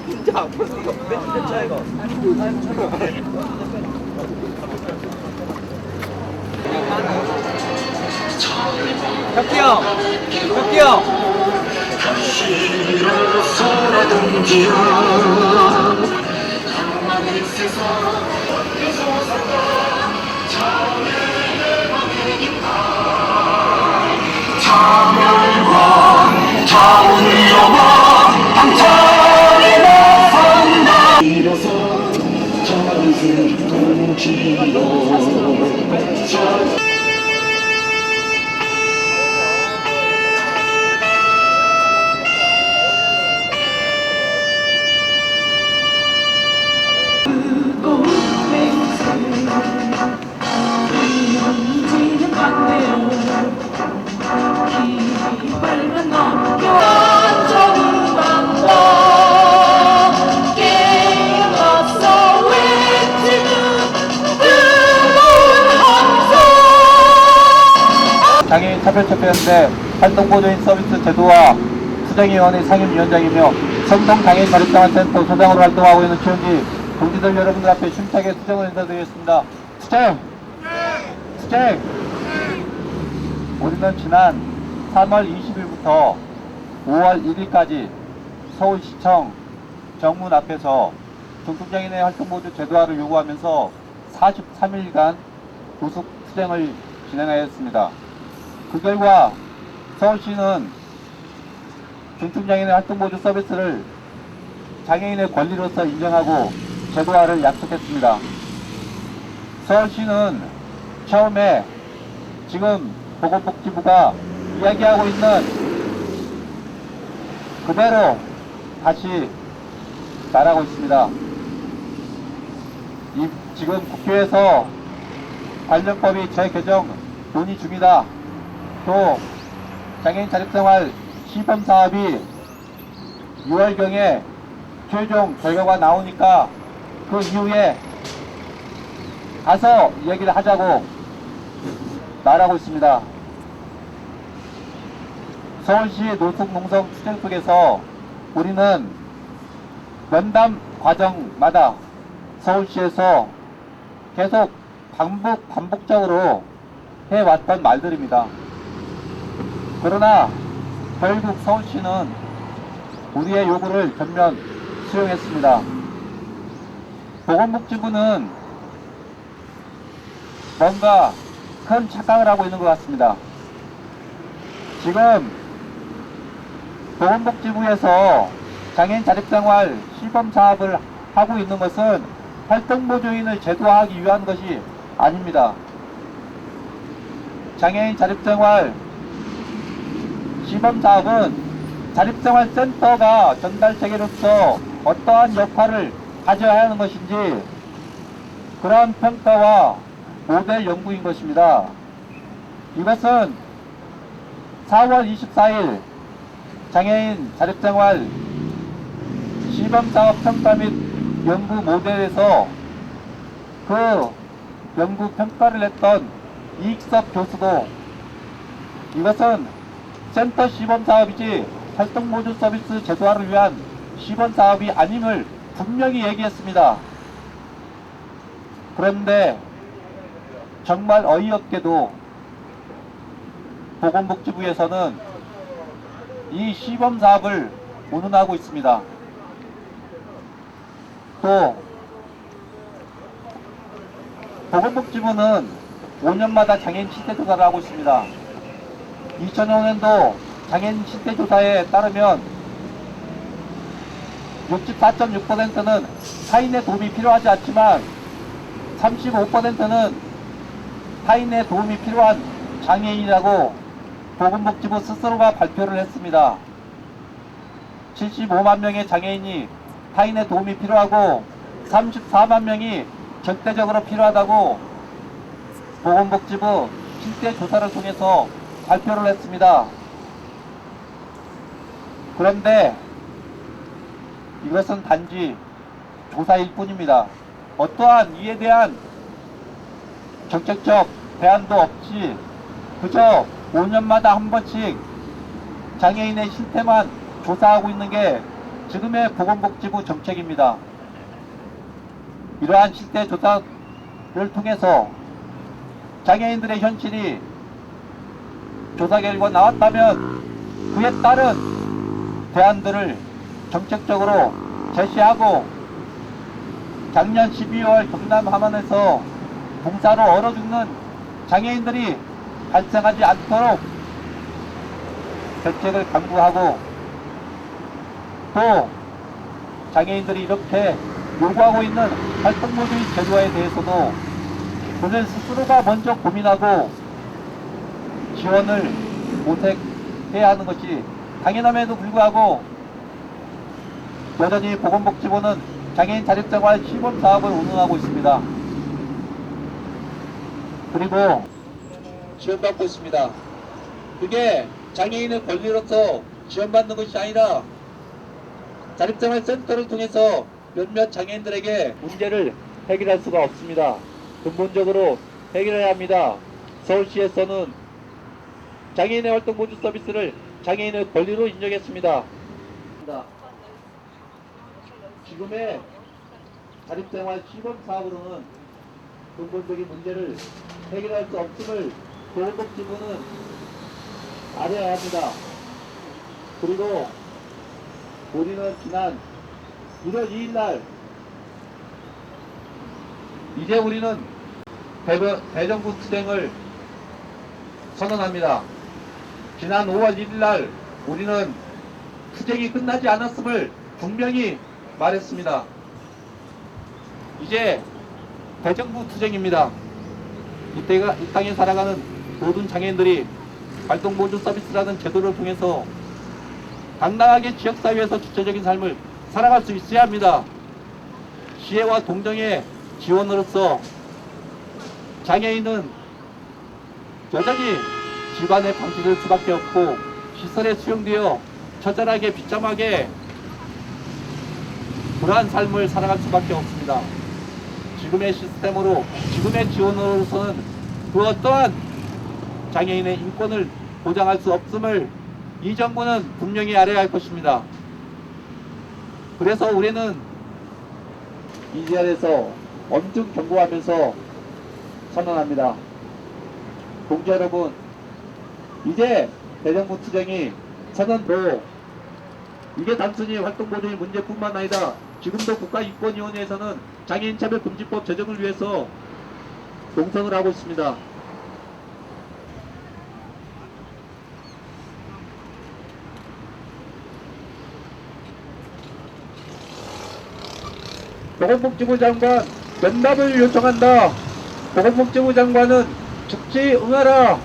진짜 앞으로 몇 차이가. 혁기 형! 혁기 형! 자멸과 자운여와 당찬이 나선다 일어서 전승 동지로 장애인 차별협회연대 활동보조인 서비스 제도와 수정위원회 상임위원장이며 성동장애인 자립생활센터 소장으로 활동하고 있는 최은지 동지들 여러분들 앞에 심차게 수정을 인사드리겠습니다. 수정! 수정! 우리는 지난 3월 20일부터 5월 1일까지 서울시청 정문 앞에서 중증장애인의 활동보조 제도화를 요구하면서 43일간 도속 수정을 진행하였습니다. 그 결과 서울시는 중증장애인의 활동보조 서비스를 장애인의 권리로서 인정하고 제도화를 약속했습니다. 서울시는 처음에 지금 보건복지부가 이야기하고 있는 그대로 다시 말하고 있습니다. 지금 국회에서 관련법이 재개정 논의 중이다. 또 장애인 자립생활 시범사업이 6월경에 최종 결과가 나오니까 그 이후에 가서 얘기를 하자고 말하고 있습니다. 서울시 노숙농성 투쟁 속에서 우리는 면담 과정마다 서울시에서 계속 반복적으로 해왔던 말들입니다. 그러나 결국 서울시는 우리의 요구를 전면 수용했습니다. 보건복지부는 뭔가 큰 착각을 하고 있는 것 같습니다. 지금 보건복지부에서 장애인 자립생활 시범사업을 하고 있는 것은 활동보조인을 제도화하기 위한 것이 아닙니다. 장애인 자립생활 시범사업은 자립생활센터가 전달체계로서 어떠한 역할을 가져야 하는 것인지 그러한 평가와 모델 연구인 것입니다. 이것은 4월 24일 장애인 자립생활 시범사업 평가 및 연구 모델에서 그 연구 평가를 했던 이익섭 교수도 이것은 센터 시범사업이지 활동보조 서비스 제도화를 위한 시범사업이 아님을 분명히 얘기했습니다. 그런데 정말 어이없게도 보건복지부에서는 이 시범사업을 운운하고 있습니다. 또 보건복지부는 5년마다 장애인 실태조사를 하고 있습니다. 2005년도 장애인 실태조사에 따르면 64.6%는 타인의 도움이 필요하지 않지만 35%는 타인의 도움이 필요한 장애인이라고 보건복지부 스스로가 발표를 했습니다. 75만 명의 장애인이 타인의 도움이 필요하고 34만 명이 절대적으로 필요하다고 보건복지부 실태조사를 통해서 발표를 했습니다. 그런데 이것은 단지 조사일 뿐입니다. 어떠한 이에 대한 정책적 대안도 없이 그저 5년마다 한 번씩 장애인의 실태만 조사하고 있는 게 지금의 보건복지부 정책입니다. 이러한 실태 조사를 통해서 장애인들의 현실이 조사 결과 나왔다면 그에 따른 대안들을 정책적으로 제시하고 작년 12월 경남 함안에서 봉사로 얼어 죽는 장애인들이 발생하지 않도록 대책을 강구하고 또 장애인들이 이렇게 요구하고 있는 활동모드의 제도화에 대해서도 본인 스스로가 먼저 고민하고 지원을 모색해야 하는 것이 당연함에도 불구하고 여전히 보건복지부는 장애인 자립생활 시범사업을 운영하고 있습니다. 그리고 지원받고 있습니다. 그게 장애인의 권리로서 지원받는 것이 아니라 자립생활센터를 통해서 몇몇 장애인들에게 문제를 해결할 수가 없습니다. 근본적으로 해결해야 합니다. 서울시에서는 장애인의 활동 보조 서비스를 장애인의 권리로 인정했습니다. 지금의 자립생활 시범사업으로는 근본적인 문제를 해결할 수 없음을 보건복지부는 알아야 합니다. 그리고 우리는 지난 1월 2일날 이제 우리는 대정부 투쟁을 선언합니다. 지난 5월 1일날 우리는 투쟁이 끝나지 않았음을 분명히 말했습니다. 이제 대정부 투쟁입니다. 이 땅에 살아가는 모든 장애인들이 활동보조 서비스라는 제도를 통해서 당당하게 지역사회에서 주체적인 삶을 살아갈 수 있어야 합니다. 시혜와 동정의 지원으로서 장애인은 여전히 집안에 방치될 수밖에 없고 시설에 수용되어 처절하게 비참하게 그러한 삶을 살아갈 수밖에 없습니다. 지금의 시스템으로 지금의 지원으로서는 그 어떠한 장애인의 인권을 보장할 수 없음을 이 정부는 분명히 알아야 할 것입니다. 그래서 우리는 이 자리에서 엄중 경고하면서 선언합니다. 동지 여러분, 이제 대정부 투쟁이 선언도 이게 단순히 활동보조의 문제뿐만 아니라 지금도 국가인권위원회에서는 장애인차별금지법 제정을 위해서 농성을 하고 있습니다. 보건복지부 장관 면담을 요청한다. 보건복지부 장관은 즉시 응하라.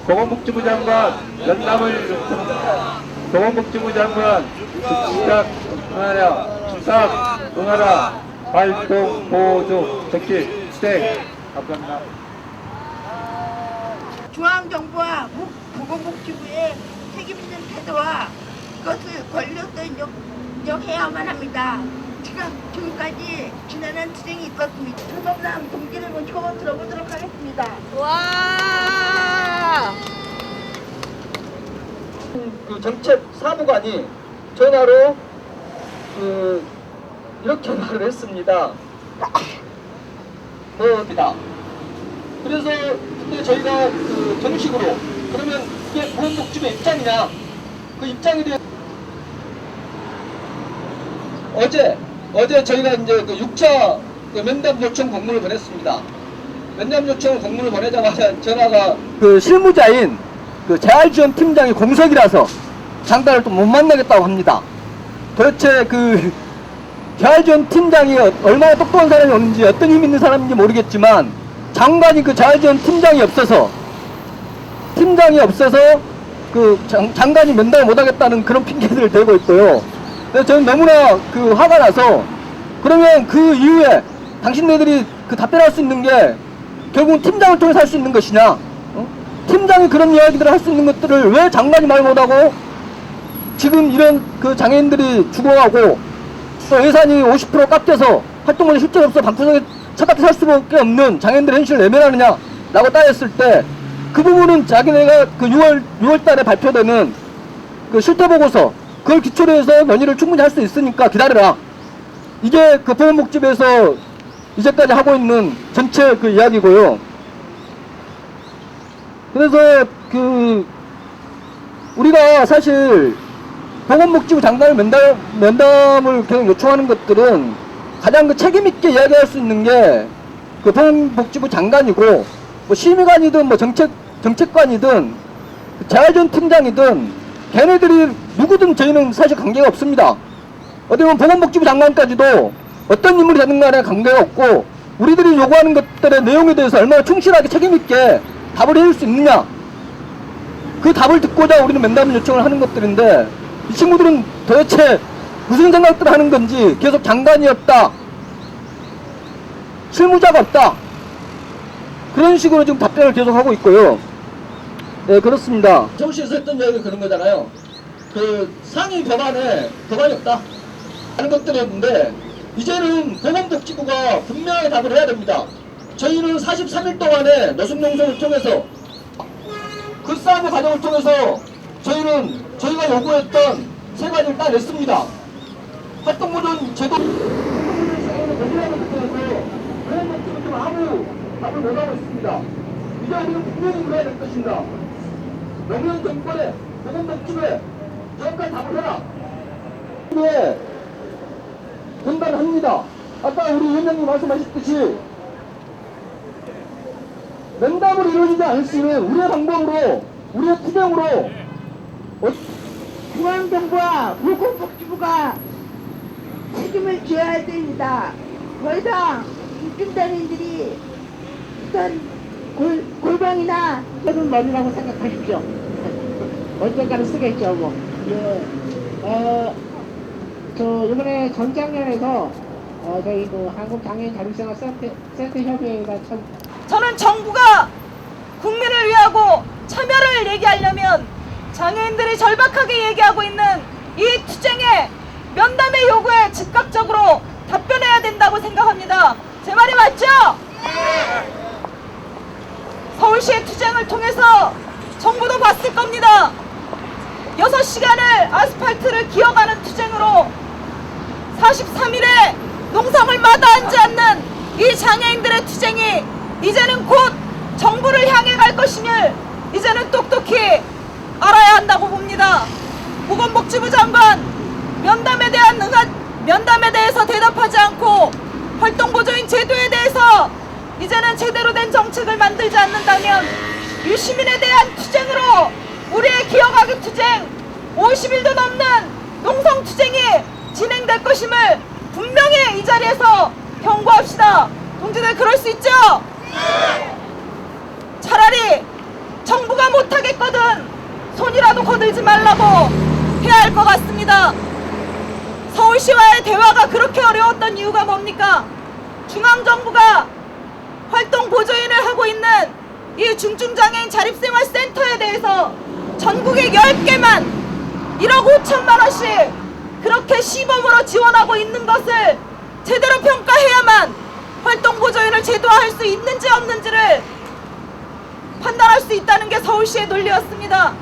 보건복지부 장관 면담을 요청한다. 보건복지부 장관 즉시 응하라. 즉각 응하라. 활동보조 즉시 시행. 감사합니다. 중앙정부와 보건복지부의 책임있는 태도와 그것을 권력도 인정해야만 합니다. 지금까지 지난한 투쟁이 있었습니다. 수성남 동기들군 처음 들어보도록 하겠습니다. 와! 그 정책 사무관이 전화로 이렇게 말을 했습니다. 그래서 그때 저희가 정식으로 그러면 이게 보건복지부 입장이냐 그 입장에 대해 어제 저희가 이제 그 6차 면담 요청 공문을 보냈습니다. 면담 요청 공문을 보내자마자 전화가 그 실무자인 그 재활지원 팀장이 공석이라서 장단을 또 못 만나겠다고 합니다. 도대체 그 재활지원 팀장이 얼마나 똑똑한 사람이 오는지 어떤 힘 있는 사람인지 모르겠지만 장관이 그 재활지원 팀장이 없어서 그 장관이 면담을 못하겠다는 그런 핑계들을 대고 있고요. 그래서 저는 너무나 그 화가 나서 그러면 그 이후에 당신네들이 그 답변할 수 있는 게 결국은 팀장을 통해서 할 수 있는 것이냐? 팀장이 그런 이야기들을 할 수 있는 것들을 왜 장관이 말 못하고 지금 이런 그 장애인들이 죽어가고 또 예산이 50% 깎여서 활동을 실제 없어 방구석에 차갑게 살 수밖에 없는 장애인들의 현실을 내면하느냐 라고 따졌을 때 그 부분은 자기네가 그 6월 달에 발표되는 그 실태보고서 그걸 기초로 해서 논의를 충분히 할 수 있으니까 기다려라. 이게 그 보건복지부에서 이제까지 하고 있는 전체 그 이야기고요. 그래서 그 우리가 사실 보건복지부 장관을 면담을 계속 요청하는 것들은 가장 그 책임있게 이야기할 수 있는 게 그 보건복지부 장관이고, 뭐 심의관이든 뭐 정책관이든 재활지원팀장이든 걔네들이 누구든 저희는 사실 관계가 없습니다. 어떻게 보면 보건복지부 장관까지도 어떤 인물이 되는 간에 관계가 없고, 우리들이 요구하는 것들의 내용에 대해서 얼마나 충실하게 책임있게 답을 해줄 수 있느냐, 그 답을 듣고자 우리는 면담 요청을 하는 것들인데, 이 친구들은 도대체 무슨 생각들을 하는 건지 계속 장관이 없다, 실무자가 없다, 그런 식으로 지금 답변을 계속 하고 있고요. 네, 그렇습니다. 서울시에서 했던 이야기가 그런 거잖아요. 그 상위 법안에 법안이 없다 하는 것들이었는데, 이제는 보건복지부가 분명히 답을 해야 됩니다. 저희는 43일 동안의 노숙농성을 통해서, 그 싸움의 과정을 통해서 저희가 요구했던 세 가지를 다 냈습니다. 활동보전 제도 그런 것들은 지금 아무 답을 못하고 있습니다. 이제 우리는 분명히 물어야 될 것입니다. 노무현 정권의 보건복지부에 정확한 답을 해라. 네, 분단합니다. 아까 우리 위원장님 말씀하셨듯이 면담으로 이루어지지 않을 수 있는 우리의 방법으로, 우리의 투쟁으로 중앙정부와 보건복지부가 책임을 져야 됩니다. 더 이상 입김단인들이 어떤 골방이나 그런 머리라고 생각하십시오. 언젠가는 쓰겠죠, 뭐. 예. 저, 이번에 전작년에서, 저희 그 한국장애인자립생활센터 협의회가 참. 저는 정부가 국민을 위하고 참여를 얘기하려면 장애인들이 절박하게 얘기하고 있는 이 투쟁에 면담의 요구에 즉각적으로 답변해야 된다고 생각합니다. 제 말이 맞죠? 서울시의 투쟁을 통해서 정부도 봤을 겁니다. 6시간을 아스팔트를 기어가는 투쟁으로 43일에 농성을 마다하지 않는 이 장애인들의 투쟁이 이제는 곧 정부를 향해 갈 것임을 이제는 똑똑히 알아야 한다고 봅니다. 보건복지부 장관 면담에 대해서 대답하지 않고 활동보조인 제도에 대해서 이제는 제대로 된 정책을 만들지 않는다면 유시민에 대한 투쟁으로 우리의 기어가기 투쟁 50일도 넘는 농성투쟁이 진행될 것임을 분명히 이 자리에서 경고합시다. 동지들 그럴 수 있죠? 차라리 정부가 못하겠거든 손이라도 거들지 말라고 해야 할 것 같습니다. 서울시와의 대화가 그렇게 어려웠던 이유가 뭡니까? 중앙정부가 활동보조인을 하고 있는 이 중증장애인 자립생활센터에 대해서 전국에 10개만 1억 5천만 원씩 그렇게 시범으로 지원하고 있는 것을 제대로 평가해야만 활동보조인을 제도화할 수 있는지 없는지를 판단할 수 있다는 게 서울시의 논리였습니다.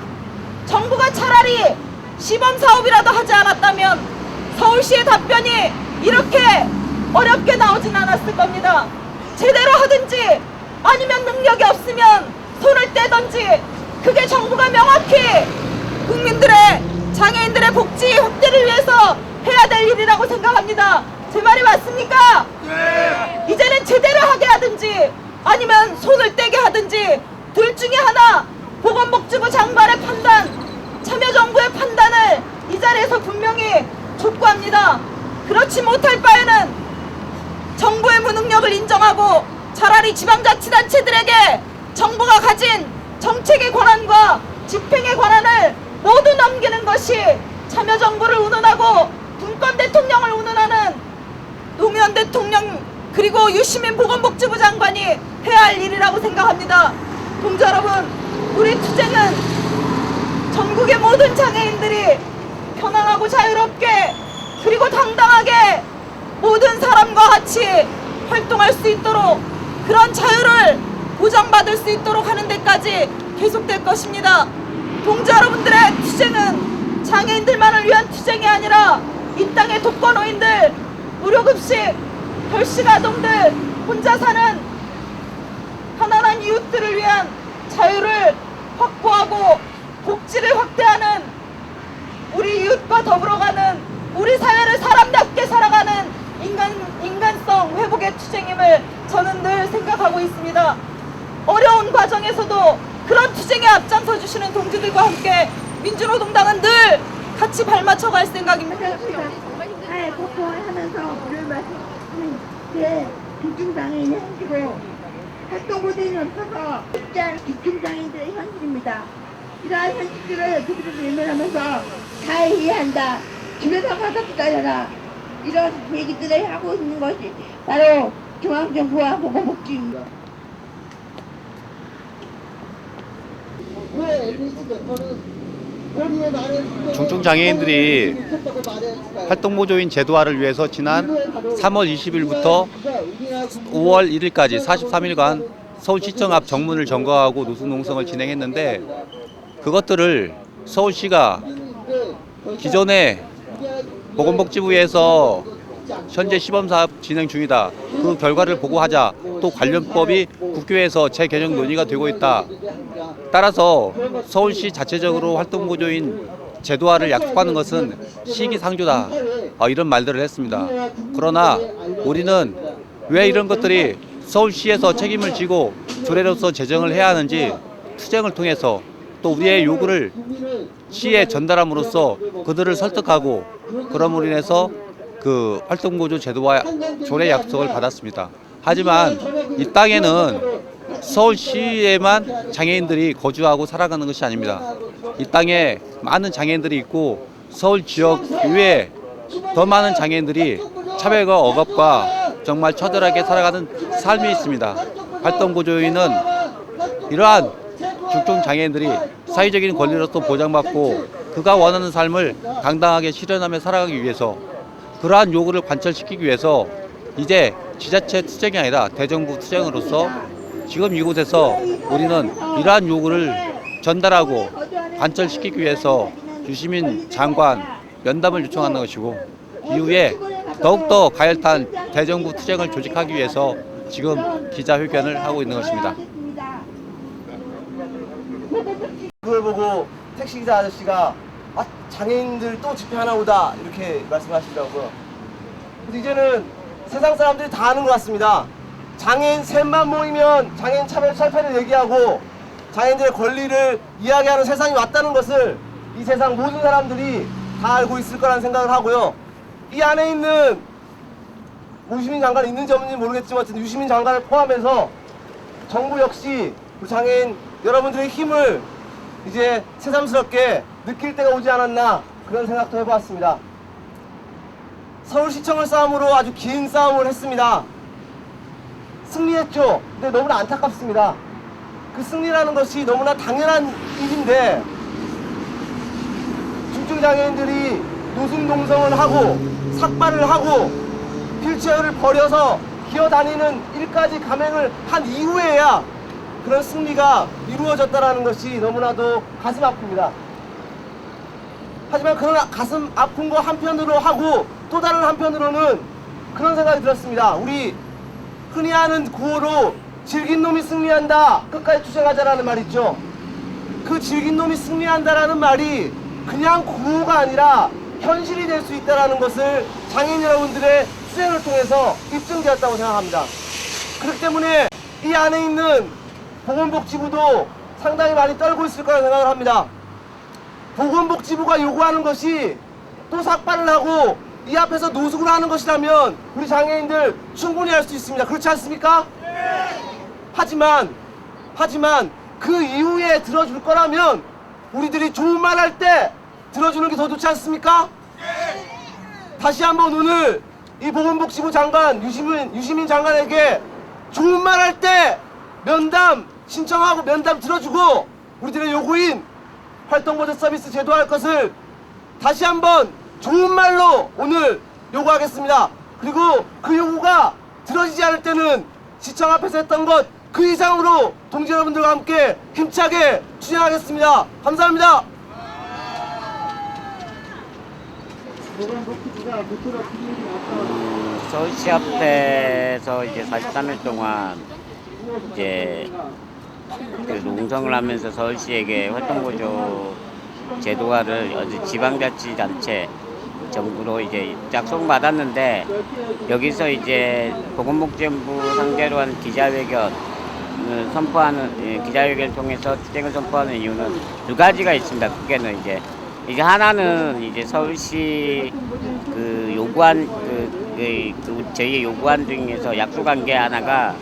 정부가 차라리 시범사업이라도 하지 않았다면 서울시의 답변이 이렇게 어렵게 나오진 않았을 겁니다. 제대로 하든지 아니면 능력이 없으면 손을 떼든지 그게 정부가 명확히 국민들의 장애인들의 복지 확대를 위해서 해야 될 일이라고 생각합니다. 제 말이 맞습니까? 네. 이제는 제대로 하게 하든지 아니면 손을 떼게 하든지 둘 중에 하나 보건복지부 장관의 판단, 참여정부의 판단을 이 자리에서 분명히 촉구합니다. 그렇지 못할 바에는 정부의 무능력을 인정하고 차라리 지방자치단체들에게 정부가 가진 정책의 권한과 집행의 권한을 모두 넘기는 것이 참여정부를 운운하고 분권 대통령을 운운하는 노무현 대통령 그리고 유시민 보건복지부 장관이 해야 할 일이라고 생각합니다. 동지 여러분, 우리 투쟁은 전국의 모든 장애인들이 편안하고 자유롭게 그리고 당당하게 모든 사람과 같이 활동할 수 있도록 그런 자유를 보장받을 수 있도록 하는 데까지 계속될 것입니다. 동지 여러분들의 투쟁은 장애인들만을 위한 투쟁이 아니라 이 땅의 독거노인들, 무료급식, 결식 아동들, 혼자 사는 가난한 이웃들을 위한 자유를 확보하고 복지를 확대하는 우리 이웃과 더불어가는 우리 사회를 사람답게 살아가는 인간성 회복의 투쟁임을 저는 늘 생각하고 있습니다. 어려운 과정에서도 그런 투쟁에 앞장서 주시는 동지들과 함께 민주노동당은 늘 같이 발맞춰 갈 생각입니다. 사회 복구하면서 물을 마시는 게 기중장애인의 현실이고 활동보전이 없어서 쉽지 기중장애인들의 현실입니다. 이러한 현실들을 그들을 외면하면서 잘 이해한다. 집에서 가서 기다려라. 이런 얘기들을 하고 있는 것이 바로 중앙정부와 보건복지입니다. 중증 장애인들이 활동보조인 제도화를 위해서 지난 3월 20일부터 5월 1일까지 43일간 서울시청 앞 정문을 점거하고 노숙농성을 진행했는데, 그것들을 서울시가 기존에 보건복지부에서 현재 시범사업 진행 중이다, 그 결과를 보고하자, 또 관련법이 국회에서 재개정 논의가 되고 있다, 따라서 서울시 자체적으로 활동보조인 제도화를 약속하는 것은 시기상조다, 이런 말들을 했습니다. 그러나 우리는 왜 이런 것들이 서울시에서 책임을 지고 조례로서 제정을 해야 하는지 투쟁을 통해서 또 우리의 요구를 시에 전달함으로써 그들을 설득하고, 그럼으로 인해서 그 활동보조 제도화 조례 약속을 받았습니다. 하지만 이 땅에는 서울시에만 장애인들이 거주하고 살아가는 것이 아닙니다. 이 땅에 많은 장애인들이 있고 서울 지역 이외에 더 많은 장애인들이 차별과 억압과 정말 처절하게 살아가는 삶이 있습니다. 활동보조인은 이러한 중증 장애인들이 사회적인 권리로서 보장받고 그가 원하는 삶을 당당하게 실현하며 살아가기 위해서, 그러한 요구를 관철시키기 위해서 이제 지자체 투쟁이 아니라 대정부 투쟁으로서 지금 이곳에서 우리는 이러한 요구를 전달하고 관철시키기 위해서 유시민 장관 면담을 요청하는 것이고, 이후에 더욱더 가열탄 대정부 투쟁을 조직하기 위해서 지금 기자회견을 하고 있는 것입니다. 그걸 보고 택시기사 아저씨가 장애인들 또 집회하나 보다 이렇게 말씀하시더라고요. 그래서 이제는 세상 사람들이 다 아는 것 같습니다. 장애인 셋만 모이면 장애인 차별 철폐를 얘기하고 장애인들의 권리를 이야기하는 세상이 왔다는 것을 이 세상 모든 사람들이 다 알고 있을 거라는 생각을 하고요. 이 안에 있는 유시민 장관 있는지 없는지 모르겠지만 유시민 장관을 포함해서 정부 역시 우리 장애인 여러분들의 힘을 이제 새삼스럽게 느낄 때가 오지 않았나, 그런 생각도 해보았습니다. 서울시청을 싸움으로 아주 긴 싸움을 했습니다. 승리했죠. 근데 너무나 안타깝습니다. 그 승리라는 것이 너무나 당연한 일인데 중증장애인들이 노숙농성을 하고 삭발을 하고 휠체어를 버려서 기어다니는 일까지 감행을 한 이후에야 그런 승리가 이루어졌다는 것이 너무나도 가슴 아픕니다. 하지만 그런 가슴 아픈 거 한편으로 하고 또 다른 한편으로는 그런 생각이 들었습니다. 우리 흔히 하는 구호로 질긴 놈이 승리한다, 끝까지 투쟁하자라는 말 있죠. 그 질긴 놈이 승리한다라는 말이 그냥 구호가 아니라 현실이 될 수 있다는 것을 장애인 여러분들의 수행을 통해서 입증되었다고 생각합니다. 그렇기 때문에 이 안에 있는 보건복지부도 상당히 많이 떨고 있을 거라고 생각을 합니다. 보건복지부가 요구하는 것이 또 삭발을 하고 이 앞에서 노숙을 하는 것이라면 우리 장애인들 충분히 할 수 있습니다. 그렇지 않습니까? 하지만 그 이후에 들어줄 거라면 우리들이 좋은 말 할 때 들어주는 게 더 좋지 않습니까? 다시 한번 오늘 이 보건복지부 장관 유시민 장관에게 좋은 말 할 때 면담 신청하고 면담 들어주고 우리들의 요구인 활동보조 서비스 제도할 것을 다시 한번 좋은 말로 오늘 요구하겠습니다. 그리고 그 요구가 들어지지 않을 때는 시청 앞에서 했던 것 그 이상으로 동지 여러분들과 함께 힘차게 추진하겠습니다. 감사합니다. 서울시 앞에서 이제 43일 동안 이제 그 농성을 하면서 서울시에게 활동보조 제도화를 어제 지방자치단체 정부로 이제 약속받았는데, 여기서 이제 보건복지부 상대로 한 기자회견을 기자회견을 통해서 투쟁을 선포하는 이유는 두 가지가 있습니다. 크게는 이제 하나는 이제 서울시 그 요구한 저희 요구안 중에서 약속한 게 하나가,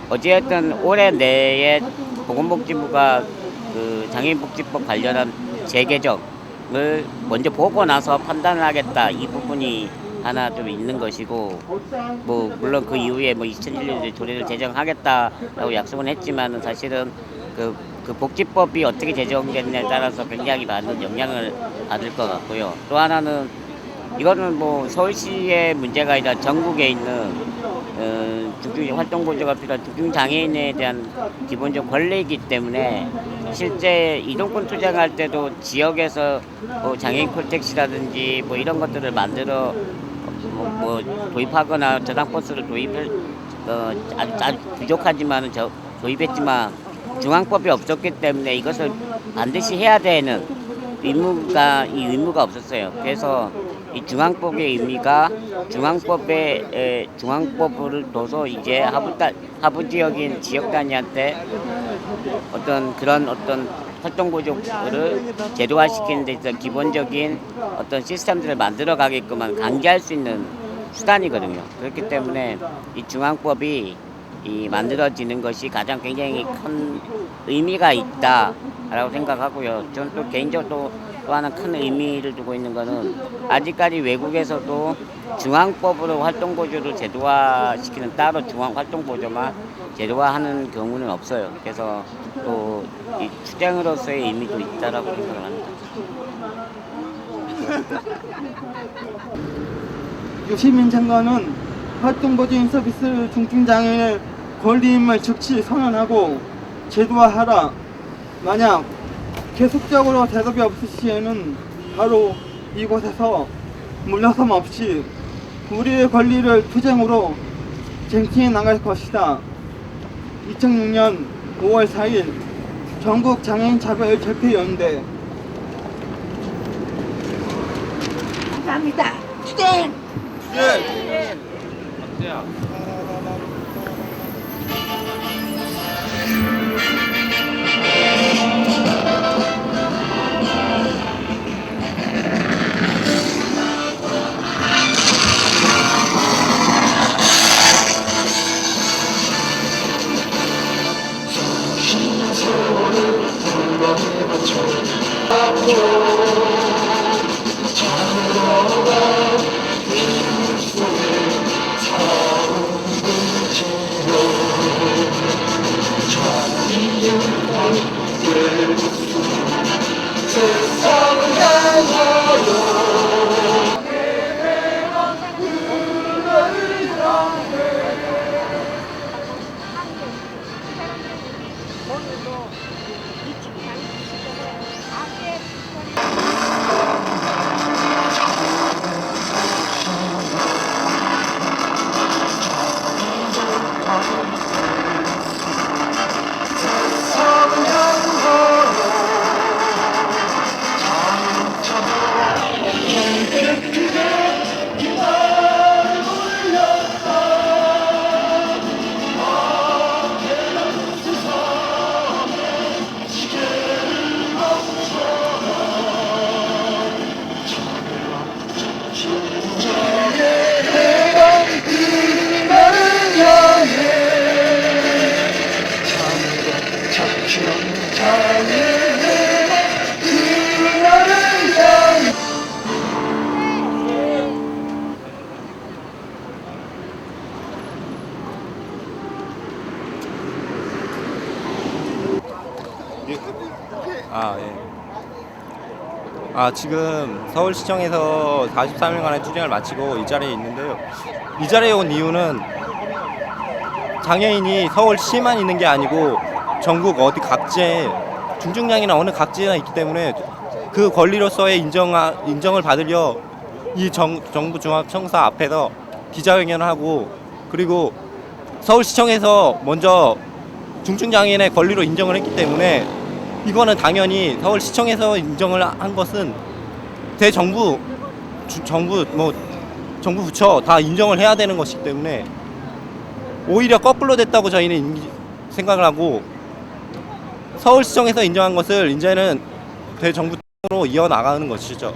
어찌됐든 올해 내에 보건복지부가 그 장애인복지법 관련한 재개정을 먼저 보고 나서 판단을 하겠다, 이 부분이 하나 좀 있는 것이고, 뭐 물론 그 이후에 뭐 2001년에 조례를 제정하겠다라고 약속은 했지만은 사실은 그 복지법이 어떻게 제정됐냐에 따라서 굉장히 많은 영향을 받을 것 같고요. 또 하나는 이거는 뭐 서울시의 문제가 아니라 전국에 있는 중증 활동보조가 필요한 중증장애인에 대한 기본적 권리이기 때문에, 실제 이동권 투쟁할 때도 지역에서 뭐 장애인 콜택시라든지 뭐 이런 것들을 만들어 뭐 도입하거나 저당버스를 아주 부족하지만은 도입했지만 중앙법이 없었기 때문에 이것을 반드시 해야 되는 의무가 없었어요. 그래서 이 중앙법의 의미가 중앙법을 둬서 이제 하부 지역인 지역 단위한테 그런 활동 보조를 제도화시키는 데 있어서 기본적인 어떤 시스템들을 만들어 가게끔만 강제할 수 있는 수단이거든요. 그렇기 때문에 이 중앙법이 만들어지는 것이 가장 굉장히 큰 의미가 있다라고 생각하고요. 저는 또 개인적으로 또 하나 큰 의미를 두고 있는 것은, 아직까지 외국에서도 중앙법으로 활동보조를 제도화시키는, 따로 중앙활동보조만 제도화하는 경우는 없어요. 그래서 또 이 투쟁으로서의 의미도 있다라고 생각을 합니다. 유시민 장관은 활동보조인 서비스 중증장애인의 권리임을 즉시 선언하고 제도화하라. 만약 계속적으로 대답이 없을 시에는 바로 이곳에서 물러섬 없이 우리의 권리를 투쟁으로 쟁취해 나갈 것이다. 2006년 5월 4일 전국 장애인 차별철폐연대. 감사합니다. 투쟁! 지금 서울시청에서 43일간의 투쟁을 마치고 이 자리에 있는데요. 이 자리에 온 이유는 장애인이 서울시만 있는 게 아니고 전국 어디 각지에 중증장애나 어느 각지나 있기 때문에 그 권리로서의 인정을 받으려 이 정부 종합청사 앞에서 기자회견을 하고 그리고 서울시청에서 먼저 중증장애인의 권리로 인정을 했기 때문에 이거는 당연히 서울시청에서 인정을 한 것은 대정부 정부 부처 다 인정을 해야 되는 것이기 때문에 오히려 거꾸로 됐다고 저희는 생각을 하고 서울시청에서 인정한 것을 이제는 대정부로 이어나가는 것이죠.